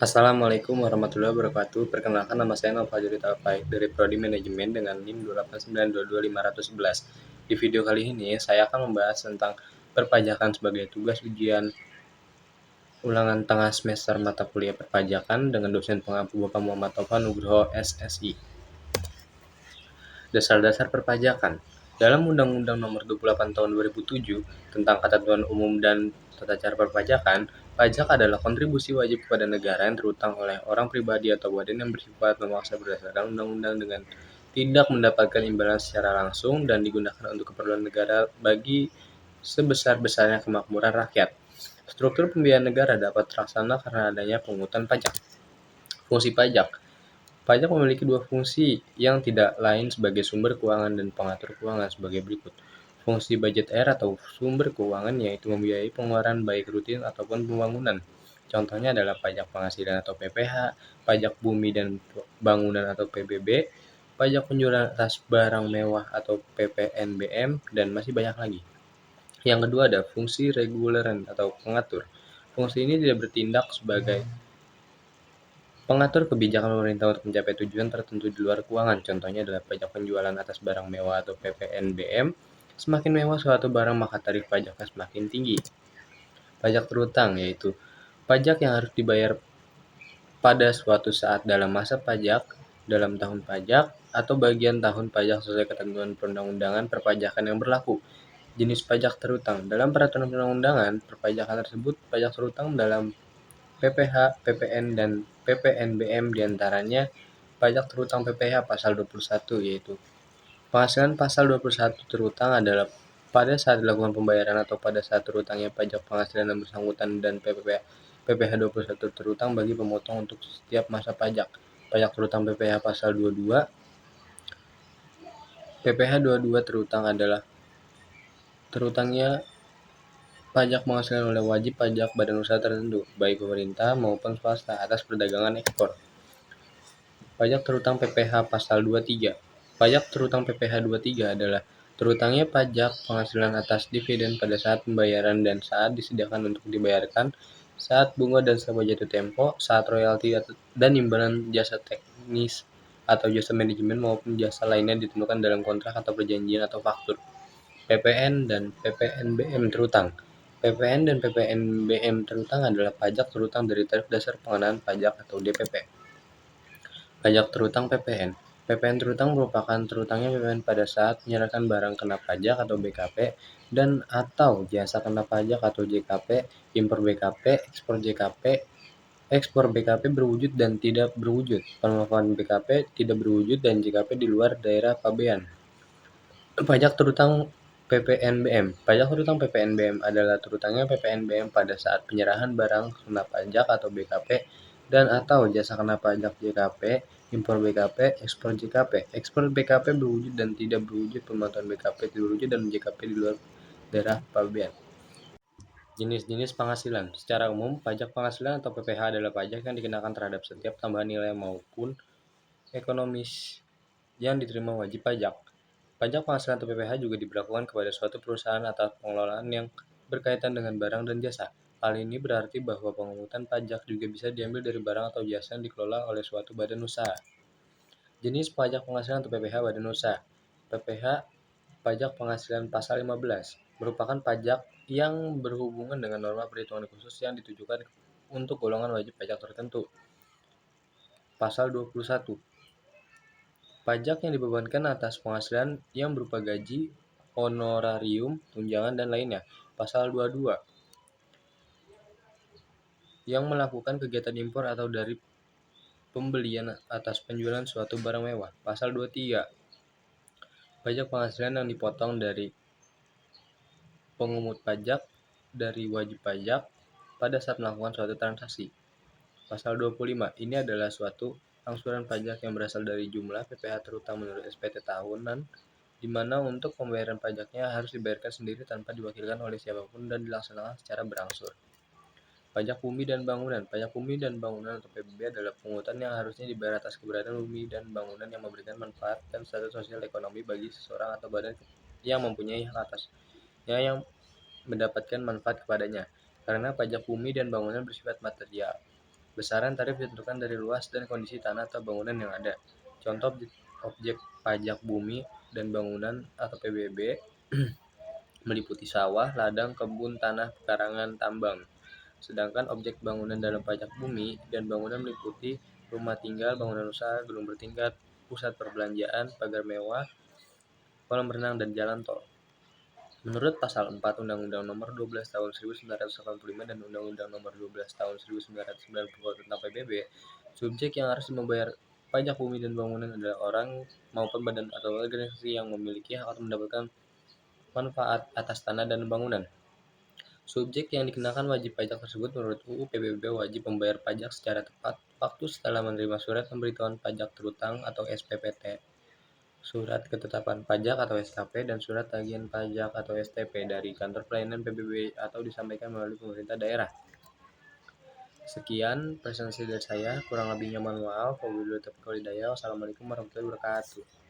Assalamualaikum warahmatullahi wabarakatuh. Perkenalkan nama saya Nova Taufik dari Prodi Manajemen dengan NIM 289225011. Di video kali ini saya akan membahas tentang perpajakan sebagai tugas ujian ulangan tengah semester mata kuliah perpajakan dengan dosen pengampu Bapak Muhammad Taufan Nugroho SSI. Dasar-dasar perpajakan. Dalam Undang-Undang Nomor 28 Tahun 2007 tentang Ketentuan Umum dan Tata Cara Perpajakan, pajak adalah kontribusi wajib kepada negara yang terutang oleh orang pribadi atau badan yang bersifat memaksa berdasarkan undang-undang dengan tidak mendapatkan imbalan secara langsung dan digunakan untuk keperluan negara bagi sebesar-besarnya kemakmuran rakyat. Struktur pembiayaan negara dapat terlaksana karena adanya pungutan pajak. Fungsi pajak. Pajak memiliki dua fungsi yang tidak lain sebagai sumber keuangan dan pengatur keuangan sebagai berikut. Fungsi budget air atau sumber keuangan yaitu membiayai pengeluaran baik rutin ataupun pembangunan. Contohnya adalah pajak penghasilan atau PPH, pajak bumi dan bangunan atau PBB, pajak penjualan atas barang mewah atau PPNBM, dan masih banyak lagi. Yang kedua ada fungsi reguleran atau pengatur. Fungsi ini tidak bertindak sebagai pengatur kebijakan pemerintah untuk mencapai tujuan tertentu di luar keuangan, contohnya adalah pajak penjualan atas barang mewah atau PPNBM. Semakin mewah suatu barang maka tarif pajaknya semakin tinggi. Pajak terutang yaitu pajak yang harus dibayar pada suatu saat dalam masa pajak, dalam tahun pajak, atau bagian tahun pajak sesuai ketentuan perundang-undangan perpajakan yang berlaku. Jenis pajak terutang. Dalam peraturan perundang-undangan perpajakan tersebut, pajak terutang dalam PPH, PPN, dan PPNBM diantaranya pajak terutang PPH pasal 21 yaitu penghasilan. Pasal 21 terutang adalah pada saat dilakukan pembayaran atau pada saat terutangnya pajak penghasilan yang bersangkutan, dan PPH 21 terutang bagi pemotong untuk setiap masa pajak. Pajak terutang PPH pasal 22. PPH 22 terutang adalah terutangnya pajak penghasilan oleh wajib pajak badan usaha tertentu, baik pemerintah maupun swasta, atas perdagangan ekspor. Pajak terutang PPH pasal 23. Pajak terutang PPH 23 adalah terutangnya pajak penghasilan atas dividen pada saat pembayaran dan saat disediakan untuk dibayarkan, saat bunga dan laba jatuh tempo, saat royalti dan imbalan jasa teknis atau jasa manajemen maupun jasa lainnya ditentukan dalam kontrak atau perjanjian atau faktur. PPN dan PPNBM terutang. PPN dan PPNBM terutang adalah pajak terutang dari tarif dasar pengenaan pajak atau DPP. Pajak terutang PPN. PPN terutang merupakan terutangnya PPN pada saat menyerahkan barang kena pajak atau BKP dan atau jasa kena pajak atau JKP, impor BKP, ekspor JKP, ekspor BKP berwujud dan tidak berwujud, pemanfaatan BKP tidak berwujud, dan JKP di luar daerah pabean. Pajak terutang PPNBM. Pajak terutang PPNBM adalah terutangnya PPNBM pada saat penyerahan barang kena pajak atau BKP dan atau jasa kena pajak JKP, impor BKP, ekspor JKP. Ekspor BKP berwujud dan tidak berwujud, pemantauan BKP tidak berwujud, dan JKP di luar daerah pabean. Jenis-jenis penghasilan. Secara umum, pajak penghasilan atau PPH adalah pajak yang dikenakan terhadap setiap tambahan nilai maupun ekonomis yang diterima wajib pajak. Pajak penghasilan atau PPH juga diberlakukan kepada suatu perusahaan atas pengelolaan yang berkaitan dengan barang dan jasa. Hal ini berarti bahwa pemungutan pajak juga bisa diambil dari barang atau jasa yang dikelola oleh suatu badan usaha. Jenis pajak penghasilan atau PPH badan usaha. PPH pajak penghasilan pasal 15 merupakan pajak yang berhubungan dengan norma perhitungan khusus yang ditujukan untuk golongan wajib pajak tertentu. Pasal 21. Pajak yang dibebankan atas penghasilan yang berupa gaji, honorarium, tunjangan, dan lainnya. Pasal 22. Yang melakukan kegiatan impor atau dari pembelian atas penjualan suatu barang mewah. Pasal 23. Pajak penghasilan yang dipotong dari pengumt pajak dari wajib pajak pada saat melakukan suatu transaksi. Pasal 25. Ini adalah suatu angsuran pajak yang berasal dari jumlah PPH terutang menurut SPT tahunan, di mana untuk pembayaran pajaknya harus dibayarkan sendiri tanpa diwakilkan oleh siapapun dan dilaksanakan secara berangsur. Pajak bumi dan bangunan. Pajak bumi dan bangunan atau PBB adalah pungutan yang harusnya dibayar atas keberadaan bumi dan bangunan yang memberikan manfaat dan status sosial ekonomi bagi seseorang atau badan yang mempunyai hak atasnya yang mendapatkan manfaat kepadanya. Karena pajak bumi dan bangunan bersifat material, Besaran tarif ditentukan dari luas dan kondisi tanah atau bangunan yang ada. Contoh objek pajak bumi dan bangunan atau PBB meliputi sawah, ladang, kebun, tanah, pekarangan, tambang. Sedangkan objek bangunan dalam pajak bumi dan bangunan meliputi rumah tinggal, bangunan usaha, gedung bertingkat, pusat perbelanjaan, pagar mewah, kolam renang, dan jalan tol. Menurut Pasal 4 Undang-Undang Nomor 12 Tahun 1985 dan Undang-Undang Nomor 12 Tahun 1990 tentang PBB, subjek yang harus membayar pajak bumi dan bangunan adalah orang maupun badan atau organisasi yang memiliki hak atau mendapatkan manfaat atas tanah dan bangunan. Subjek yang dikenakan wajib pajak tersebut menurut UU PBB wajib membayar pajak secara tepat waktu setelah menerima surat pemberitahuan pajak terutang atau SPPT, surat ketetapan pajak atau SKP, dan surat tagihan pajak atau STP dari kantor pelayanan PBB atau disampaikan melalui pemerintah daerah. Sekian presentasi dari saya, kurang lebihnya mohon maaf. Wabillahi taufiq wal hidayah. Wassalamualaikum warahmatullahi wabarakatuh.